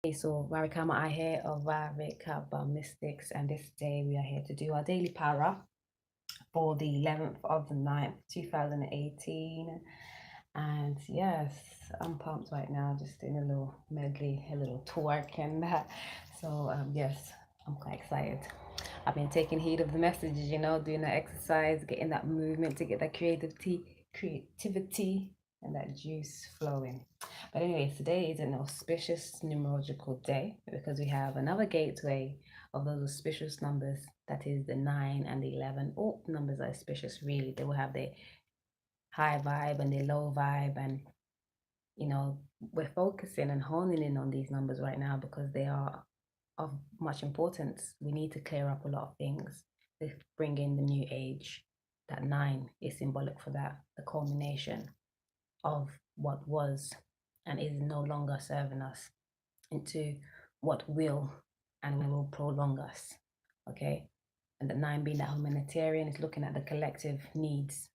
Hey, so Varikama I here of Varikaba Mystics, and this day we are here to do our daily PowRa for the 11th of the 9th, 2018. And yes, I'm pumped right now, just doing a little medley, a little twerk and that. So yes, I'm quite excited. I've been taking heed of the messages, doing that exercise, getting that movement to get that creativity and that juice flowing. But anyways, today is an auspicious numerological day because we have another gateway of those auspicious numbers, that is the 9 and the 11. All numbers are auspicious, really. They will have their high vibe and their low vibe, and we're focusing and honing in on these numbers right now because they are of much importance. We need to clear up a lot of things to bring in the new age. That 9 is symbolic for that, the culmination of what was and is no longer serving us into what will and will prolong us. Okay. And the 9 being that humanitarian is looking at the collective needs,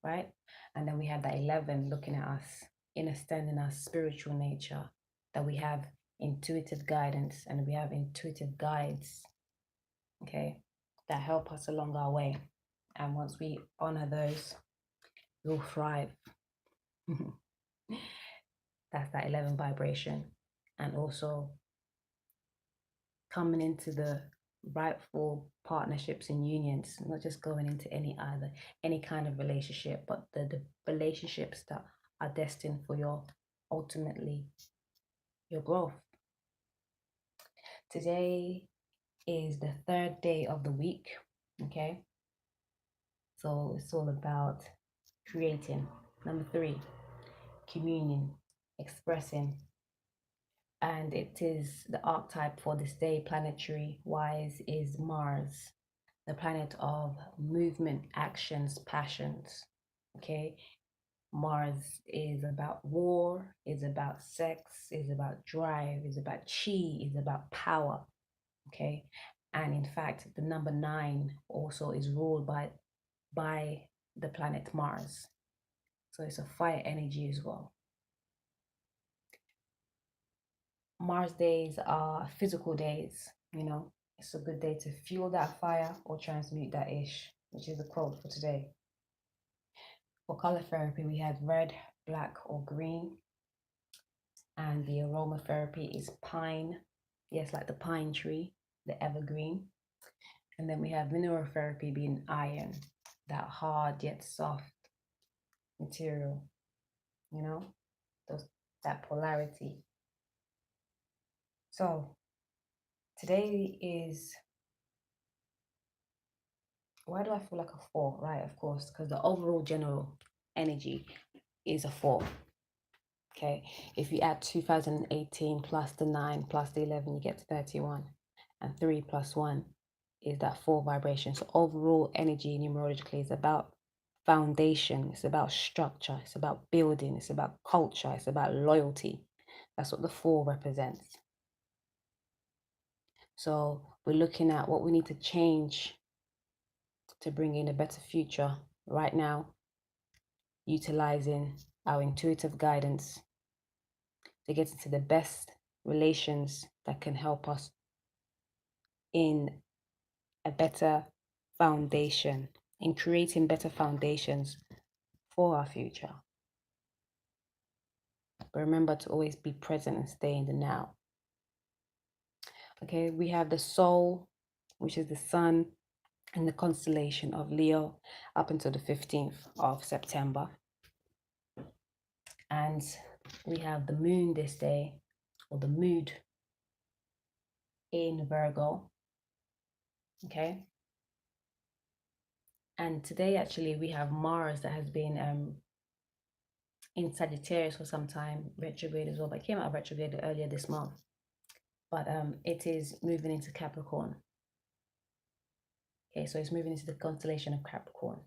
right? And then we have that 11 looking at us, understanding our spiritual nature, that we have intuitive guidance and we have intuitive guides, okay, that help us along our way. And once we honor those, we'll thrive. That's that 11 vibration. And also coming into the rightful partnerships and unions, not just going into any kind of relationship, but the relationships that are destined for your ultimately your growth. Today is the 3rd day of the week, okay? So it's all about creating. Number 3, communion, expressing. And it is the archetype for this day, planetary wise, is Mars, the planet of movement, actions, passions. Okay. Mars is about war, is about sex, is about drive, is about chi, is about power. Okay. And in fact, the number 9 also is ruled by the planet Mars. So it's a fire energy as well. Mars days are physical days, It's a good day to fuel that fire or transmute that ish, which is the quote for today. For color therapy, we have red, black, or green. And the aroma therapy is pine. Yes, like the pine tree, the evergreen. And then we have mineral therapy being iron, that hard yet soft material, that polarity. So today is, why do I feel like a 4? Right, of course, because the overall general energy is a 4. Okay, if you add 2018 plus the 9 plus the 11, you get to 31. And 3 plus 1 is that 4 vibration. So overall energy numerologically is about foundation, it's about structure, it's about building, it's about culture, it's about loyalty. That's what the 4 represents. So we're looking at what we need to change to bring in a better future right now, utilizing our intuitive guidance to get into the best relations that can help us in a better foundation, in creating better foundations for our future. But remember to always be present and stay in the now. Okay, we have the soul, which is the sun in the constellation of Leo up until the 15th of September. And we have the moon this day, or the mood, in Virgo. Okay. And today, actually, we have Mars that has been in Sagittarius for some time, retrograde as well, but it came out of retrograde earlier this month. But it is moving into Capricorn. Okay, so it's moving into the constellation of Capricorn.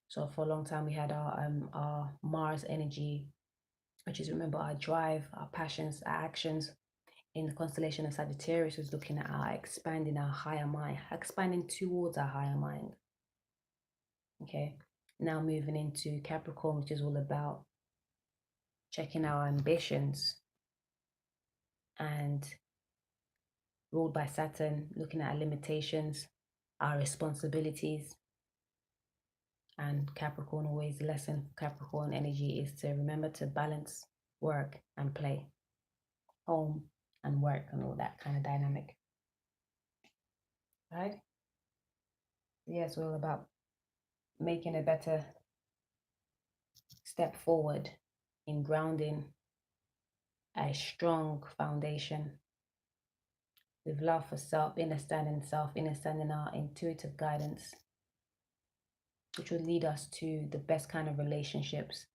So for a long time, we had our Mars energy, which is, remember, our drive, our passions, our actions. In the constellation of Sagittarius is looking at our expanding our higher mind, expanding towards our higher mind. Okay, now moving into Capricorn, which is all about checking our ambitions, and ruled by Saturn, looking at our limitations, our responsibilities. And Capricorn, always the lesson Capricorn energy is to remember to balance work and play, home and work, and all that kind of dynamic. Right? Yeah, it's all about making a better step forward in grounding a strong foundation with love for self, understanding our intuitive guidance, which will lead us to the best kind of relationships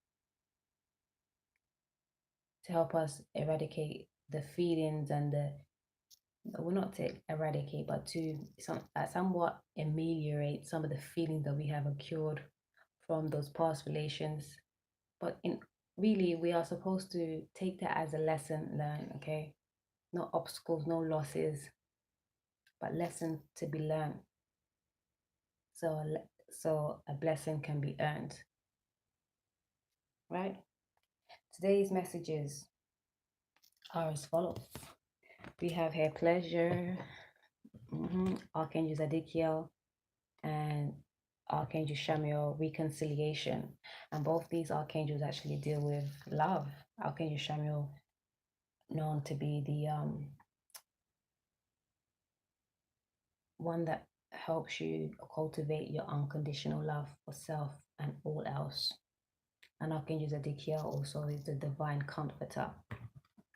to help us eradicate the feelings and the, well, not to eradicate, but to somewhat ameliorate some of the feelings that we have accrued from those past relations. But really, we are supposed to take that as a lesson learned, okay? No obstacles, no losses, but lessons to be learned. So a blessing can be earned, right? Today's messages are as follows. We have here pleasure, Archangel Zadkiel, and Archangel Shamiel, reconciliation. And both these archangels actually deal with love. Archangel Shamiel, known to be the one that helps you cultivate your unconditional love for self and all else. And Archangel Zadkiel also is the divine comforter.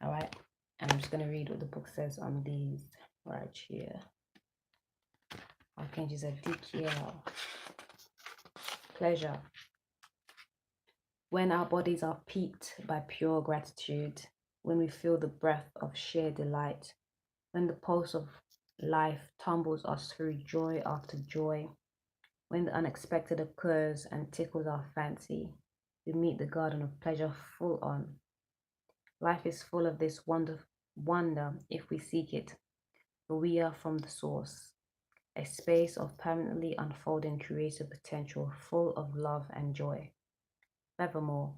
All right. And I'm just going to read what the book says on these right here. Archangel Zadkiel. Pleasure. When our bodies are piqued by pure gratitude, when we feel the breath of sheer delight, when the pulse of life tumbles us through joy after joy, when the unexpected occurs and tickles our fancy, we meet the garden of pleasure full on. Life is full of this wonder if we seek it, for we are from the source, a space of permanently unfolding creative potential full of love and joy. Furthermore,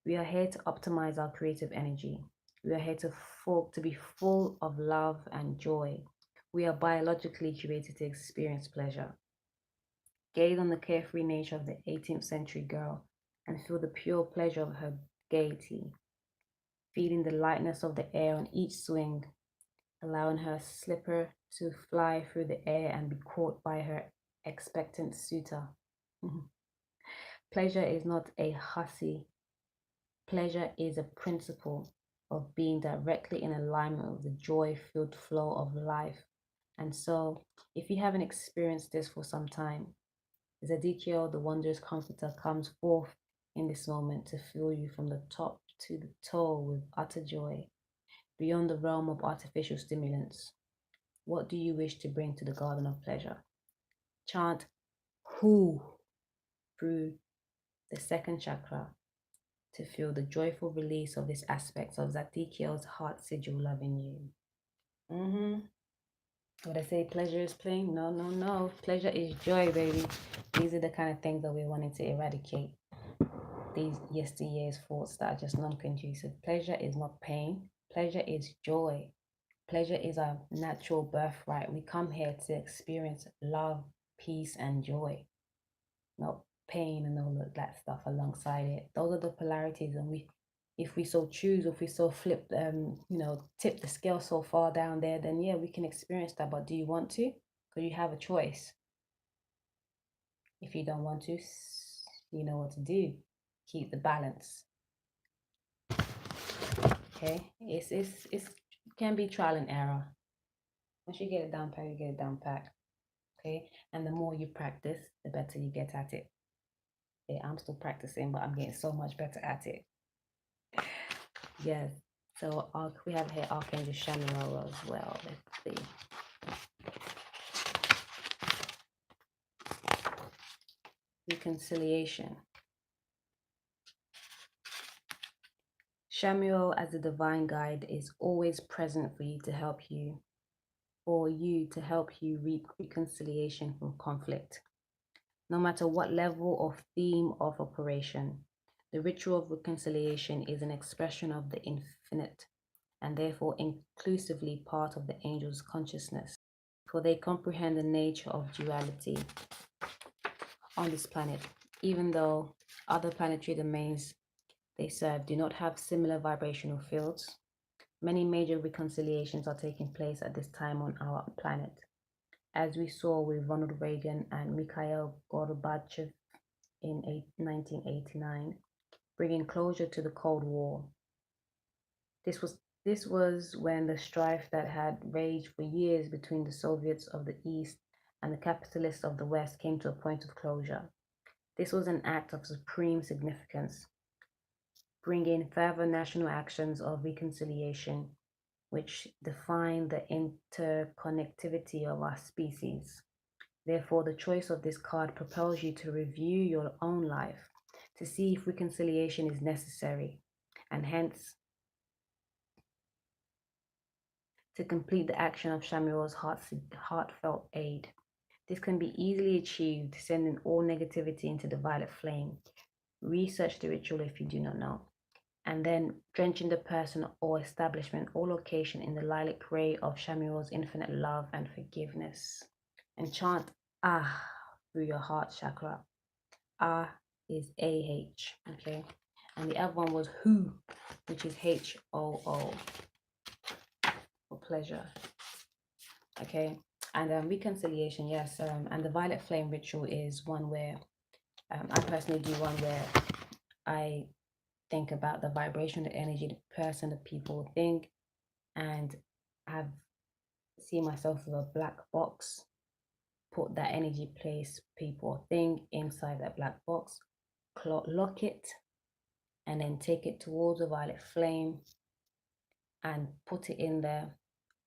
we are here to optimize our creative energy. We are here to be full of love and joy. We are biologically created to experience pleasure. Gaze on the carefree nature of the 18th century girl and feel the pure pleasure of her gaiety, feeling the lightness of the air on each swing, allowing her slipper to fly through the air and be caught by her expectant suitor. Pleasure is not a hussy. Pleasure is a principle of being directly in alignment with the joy-filled flow of life. And so, if you haven't experienced this for some time, Zadkiel, the wondrous comforter, comes forth in this moment to fill you from the top to the toe with utter joy, beyond the realm of artificial stimulants. What do you wish to bring to the garden of pleasure? Chant Who through the second chakra to feel the joyful release of this aspect of Zadkiel's heart sigil loving you. Would I say pleasure is pain? No, no, no. Pleasure is joy, baby. These are the kind of things that we're wanting to eradicate. These yesteryear's thoughts that are just non-conducive. Pleasure is not pain. Pleasure is joy. Pleasure is our natural birthright. We come here to experience love, peace, and joy, not pain and all of that stuff alongside it. Those are the polarities, and if we so choose, if we so flip, tip the scale so far down there, then yeah, we can experience that. But do you want to? Because you have a choice. If you don't want to, you know what to do. Keep the balance. Okay, it can be trial and error. Once you get it down pat, you get it down pat. Okay, and the more you practice, the better you get at it. Yeah, I'm still practicing, but I'm getting so much better at it. Yes. So we have here Archangel Shamiel as well. Let's see. Reconciliation. Shamiel, as a divine guide, is always present for you to help you, reap reconciliation from conflict. No matter what level or theme of operation, the ritual of reconciliation is an expression of the infinite and therefore inclusively part of the angels' consciousness, for they comprehend the nature of duality on this planet, even though other planetary domains they serve do not have similar vibrational fields. Many major reconciliations are taking place at this time on our planet, as we saw with Ronald Reagan and Mikhail Gorbachev in 1989, bringing closure to the Cold War. This was when the strife that had raged for years between the Soviets of the East and the capitalists of the West came to a point of closure. This was an act of supreme significance, bringing further national actions of reconciliation, which define the interconnectivity of our species. Therefore, the choice of this card propels you to review your own life to see if reconciliation is necessary, and hence to complete the action of Samuel's heartfelt aid. This can be easily achieved sending all negativity into the violet flame. Research the ritual if you do not know. And then drenching the person or establishment or location in the lilac ray of Samuel's infinite love and forgiveness. And chant Ah through your heart chakra. Ah is AH, okay? And the other one was Who, which is HOO, for pleasure, okay? And reconciliation, yes. And the violet flame ritual is one where I personally do one where I think about the vibration, the energy, the person, the people, think, and I've seen myself with a black box, put that energy, place, people, thing inside that black box, lock it, and then take it towards the violet flame and put it in there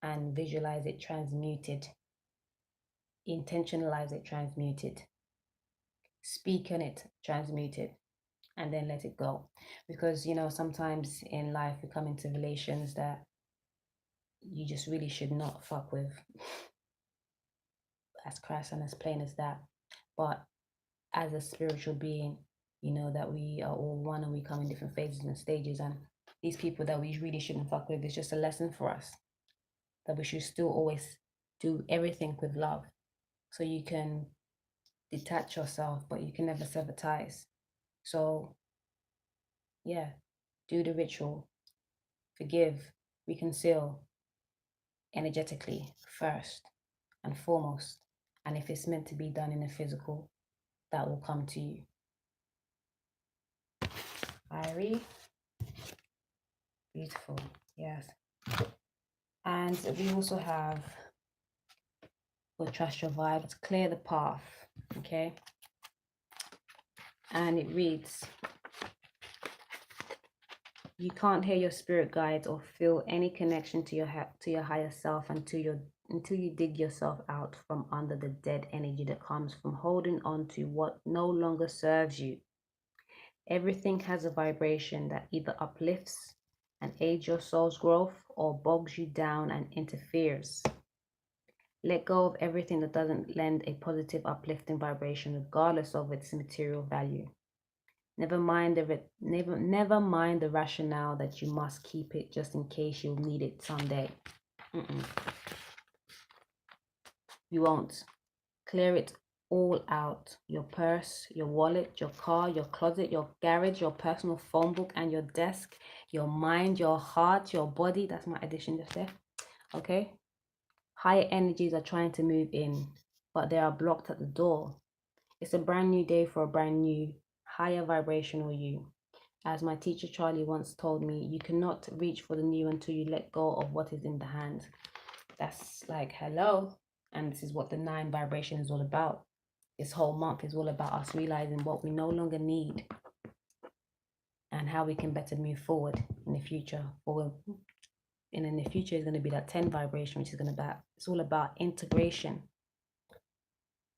and visualize it transmuted, intentionalize it transmuted, speak on it transmuted, and then let it go. Because sometimes in life we come into relations that you just really should not fuck with, as crass and as plain as that. But as a spiritual being, that we are all one and we come in different phases and stages, and these people that we really shouldn't fuck with is just a lesson for us, that we should still always do everything with love. So you can detach yourself, but you can never sever ties. So yeah, do the ritual, forgive, reconcile energetically first and foremost. And if it's meant to be done in a physical, that will come to you. Irie, beautiful, yes. And we also have, for Trust Your Vibes, Clear the Path, okay? And it reads, you can't hear your spirit guides or feel any connection to your higher self until you dig yourself out from under the dead energy that comes from holding on to what no longer serves you. Everything has a vibration that either uplifts and aids your soul's growth or bogs you down and interferes. Let go of everything that doesn't lend a positive, uplifting vibration, regardless of its material value. Never mind the rationale that you must keep it just in case you'll need it someday. You won't. Clear it all out. Your purse, your wallet, your car, your closet, your garage, your personal phone book and your desk, your mind, your heart, your body. That's my addition just there. Okay? Higher energies are trying to move in, but they are blocked at the door. It's a brand new day for a brand new, higher vibrational you. As my teacher Charlie once told me, you cannot reach for the new until you let go of what is in the hand. That's like, hello. And this is what the 9 vibration is all about. This whole month is all about us realizing what we no longer need and how we can better move forward in the future. And in the future is going to be that 10 vibration, which is it's all about integration,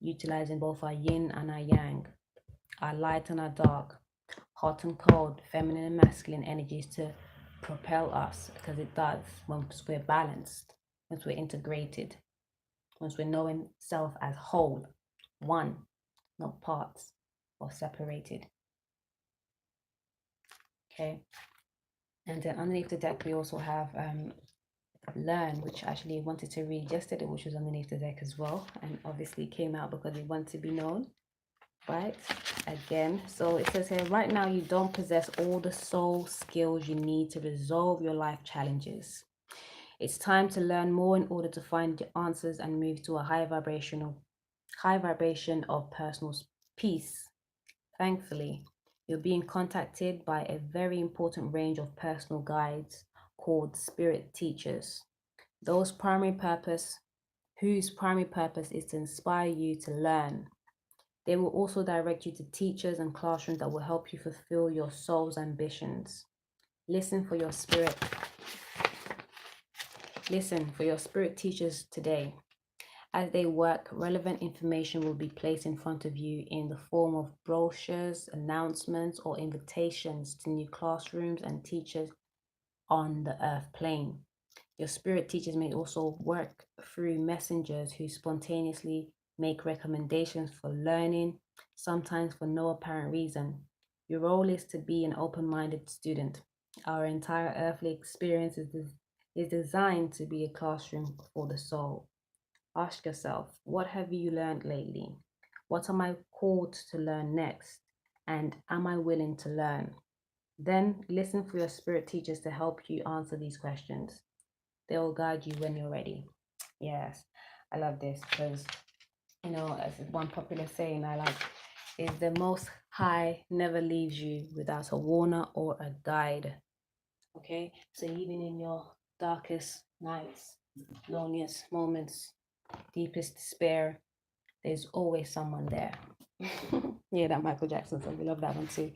utilizing both our yin and our yang, our light and our dark, hot and cold, feminine and masculine energies to propel us, because it does once we're balanced, once we're integrated, once we're knowing self as whole, one, not parts or separated. Okay, And then underneath the deck, we also have learn, which I actually wanted to read yesterday, which was underneath the deck as well, and obviously came out because we want to be known, right? Again, so it says here, right now you don't possess all the soul skills you need to resolve your life challenges. It's time to learn more in order to find the answers and move to a high vibration of personal peace. Thankfully, you're being contacted by a very important range of personal guides called spirit teachers. Those whose primary purpose is to inspire you to learn. They will also direct you to teachers and classrooms that will help you fulfill your soul's ambitions. Listen for your spirit. Listen for your spirit teachers today. As they work, relevant information will be placed in front of you in the form of brochures, announcements, or invitations to new classrooms and teachers on the earth plane. Your spirit teachers may also work through messengers who spontaneously make recommendations for learning, sometimes for no apparent reason. Your role is to be an open-minded student. Our entire earthly experience is designed to be a classroom for the soul. Ask yourself, what have you learned lately? What am I called to learn next? And am I willing to learn? Then listen for your spirit teachers to help you answer these questions. They will guide you when you're ready. Yes, I love this because, as one popular saying I like is the Most High never leaves you without a warner or a guide. Okay, so even in your darkest nights, loneliest moments, deepest despair, there's always someone there. Yeah, that Michael Jackson song, we love that one too.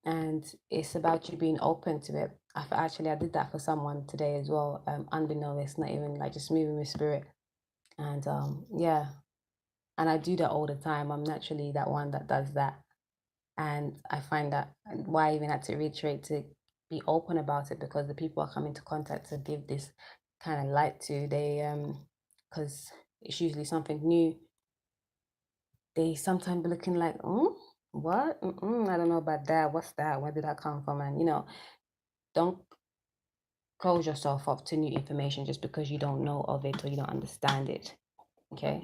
And it's about you being open to it. I did that for someone today as well, unbeknownst, not even like just moving with spirit. And yeah, and I do that all the time. I'm naturally that one that does that. And I find that why I even had to reiterate to be open about it, because the people I come into contact to give this kind of light to, because it's usually something new, they sometimes be looking like, what? I don't know about that. What's that? Where did that come from? And don't close yourself up to new information just because you don't know of it or you don't understand it. Okay,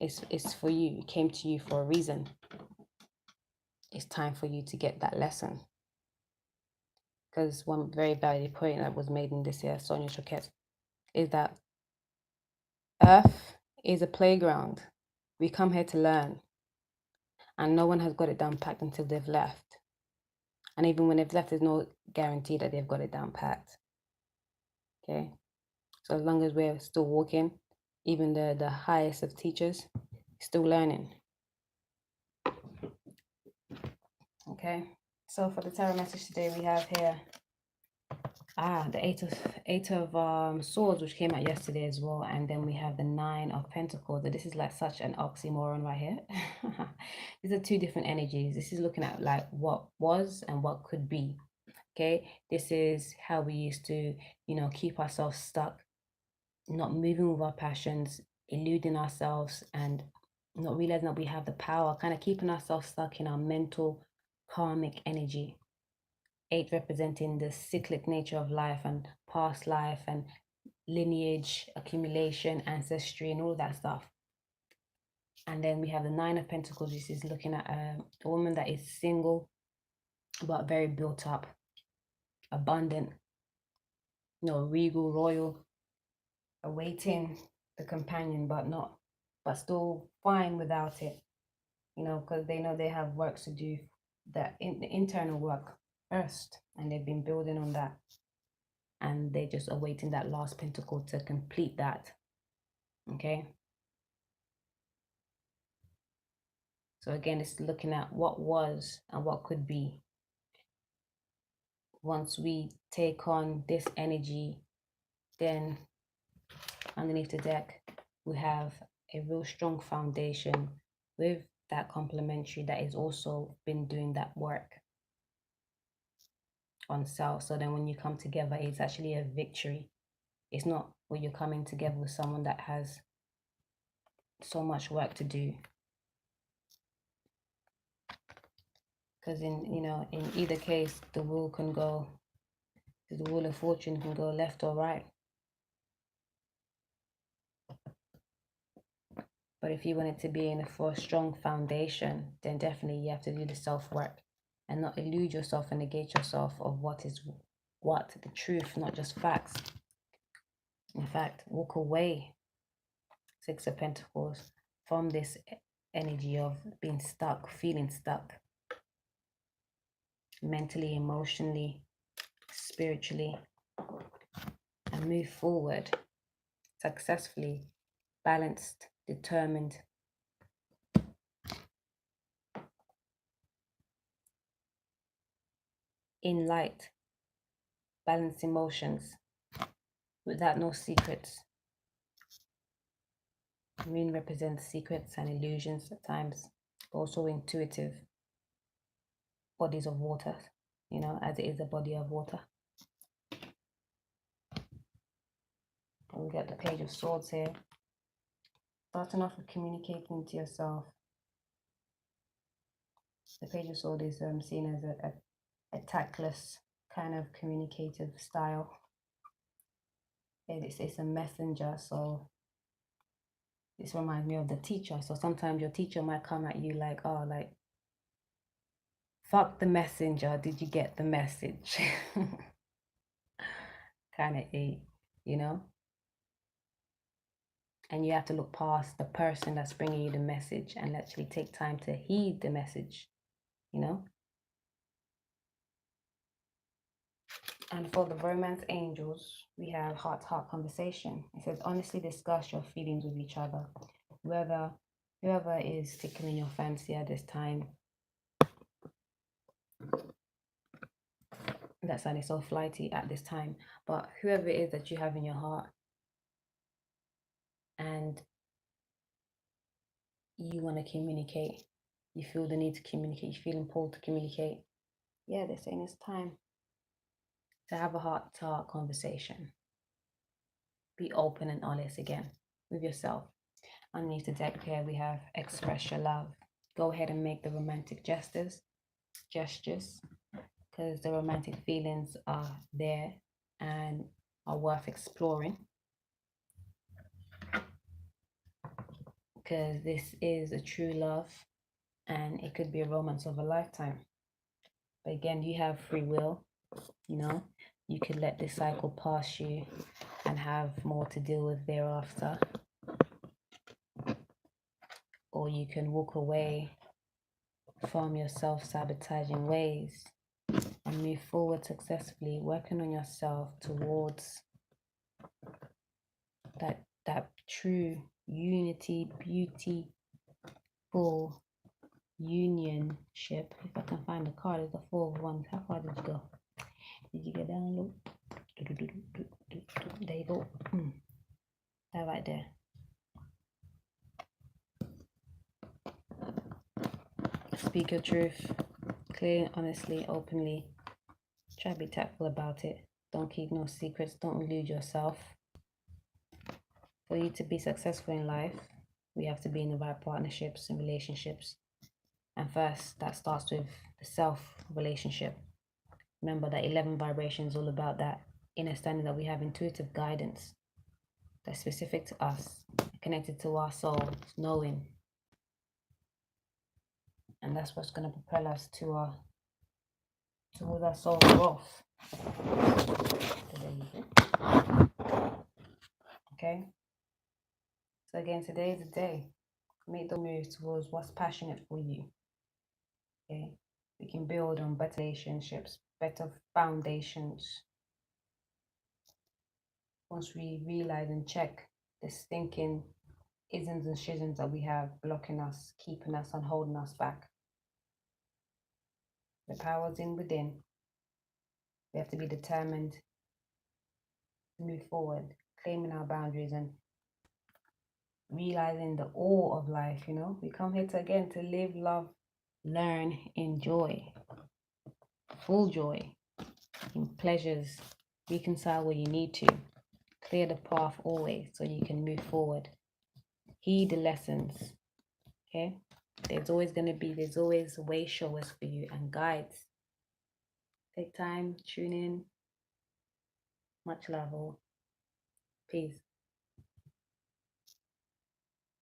it's for you. It came to you for a reason. It's time for you to get that lesson. Because one very valid point that was made in this here, Sonia Choquette, is that Earth is a playground. We come here to learn, and no one has got it down packed until they've left. And even when they've left, there's no guarantee that they've got it down packed. Okay, so as long as we're still walking, even the highest of teachers, still learning. Okay, so for the tarot message today, we have here the eight of swords, which came out yesterday as well, and then we have the 9 of pentacles. This is like such an oxymoron right here. These are two different energies. This is looking at like what was and what could be. Okay, this is how we used to keep ourselves stuck, not moving with our passions, eluding ourselves, and not realizing that we have the power, kind of keeping ourselves stuck in our mental karmic energy. 8 representing the cyclic nature of life and past life and lineage, accumulation, ancestry, and all that stuff. And then we have the 9 of Pentacles. This is looking at a woman that is single, but very built up, abundant, regal, royal, awaiting the companion, but still fine without it, because they know they have work to do, the internal work first, and they've been building on that. And they're just awaiting that last pentacle to complete that. Okay. So again, it's looking at what was and what could be. Once we take on this energy, then underneath the deck, we have a real strong foundation with that complementary that is also been doing that work on self. So then when you come together, it's actually a victory. It's not where you're coming together with someone that has so much work to do. because in either case, the wheel of fortune can go left or right. But if you want it to be for a strong foundation, then definitely you have to do the self-work and not elude yourself and negate yourself of what is what, the truth, not just facts. In fact, walk away, Six of Pentacles, from this energy of being stuck, feeling stuck, mentally, emotionally, spiritually, and move forward successfully, balanced, determined. In light, balanced emotions, without no secrets. Moon represents secrets and illusions at times, but also intuitive bodies of water, as it is a body of water. And we get the Page of Swords here. Starting off with communicating to yourself. The Page of Swords is seen as a tactless kind of communicative style. It's a messenger, so this reminds me of the teacher. So sometimes your teacher might come at you like, oh, like, fuck the messenger, did you get the message? Kind of and you have to look past the person that's bringing you the message and actually take time to heed the message, And for the romance angels, we have heart-to-heart conversation. It says, honestly discuss your feelings with each other. Whoever is tickling your fancy at this time. That sounded so flighty, at this time. But whoever it is that you have in your heart and you want to communicate, you feel the need to communicate, you feel impelled to communicate. Yeah, they're saying it's time to have a heart-to-heart conversation. Be open and honest again with yourself. Underneath the deck here, we have express your love. Go ahead and make the romantic gestures, because the romantic feelings are there and are worth exploring. Because this is a true love and it could be a romance of a lifetime. But again, you have free will, You could let this cycle pass you and have more to deal with thereafter. Or you can walk away from your self-sabotaging ways and move forward successfully, working on yourself towards that true unity, beautiful unionship. If I can find the card, it's the Four of Wands. How far did you go? Did you get down low? There you go. That right there. Speak your truth clearly, honestly, openly. Try to be tactful about it. Don't keep no secrets. Don't elude yourself. For you to be successful in life, we have to be in the right partnerships and relationships. And first, that starts with the self relationship. Remember that 11 vibration is all about that understanding that we have intuitive guidance that's specific to us, connected to our soul, knowing. And that's what's going to propel us towards our soul growth. Okay? So again, today is the day. Make the move towards what's passionate for you. Okay? We can build on better relationships, better foundations. Once we realize and check the stinking isms and schisms that we have blocking us, keeping us and holding us back. The power's in within. We have to be determined to move forward, claiming our boundaries and realizing the awe of life, We come here to live, love, learn, enjoy. Full joy, in pleasures, reconcile where you need to. Clear the path always so you can move forward. Heed the lessons, okay? There's always way showers for you and guides. Take time, tune in. Much love all. Peace.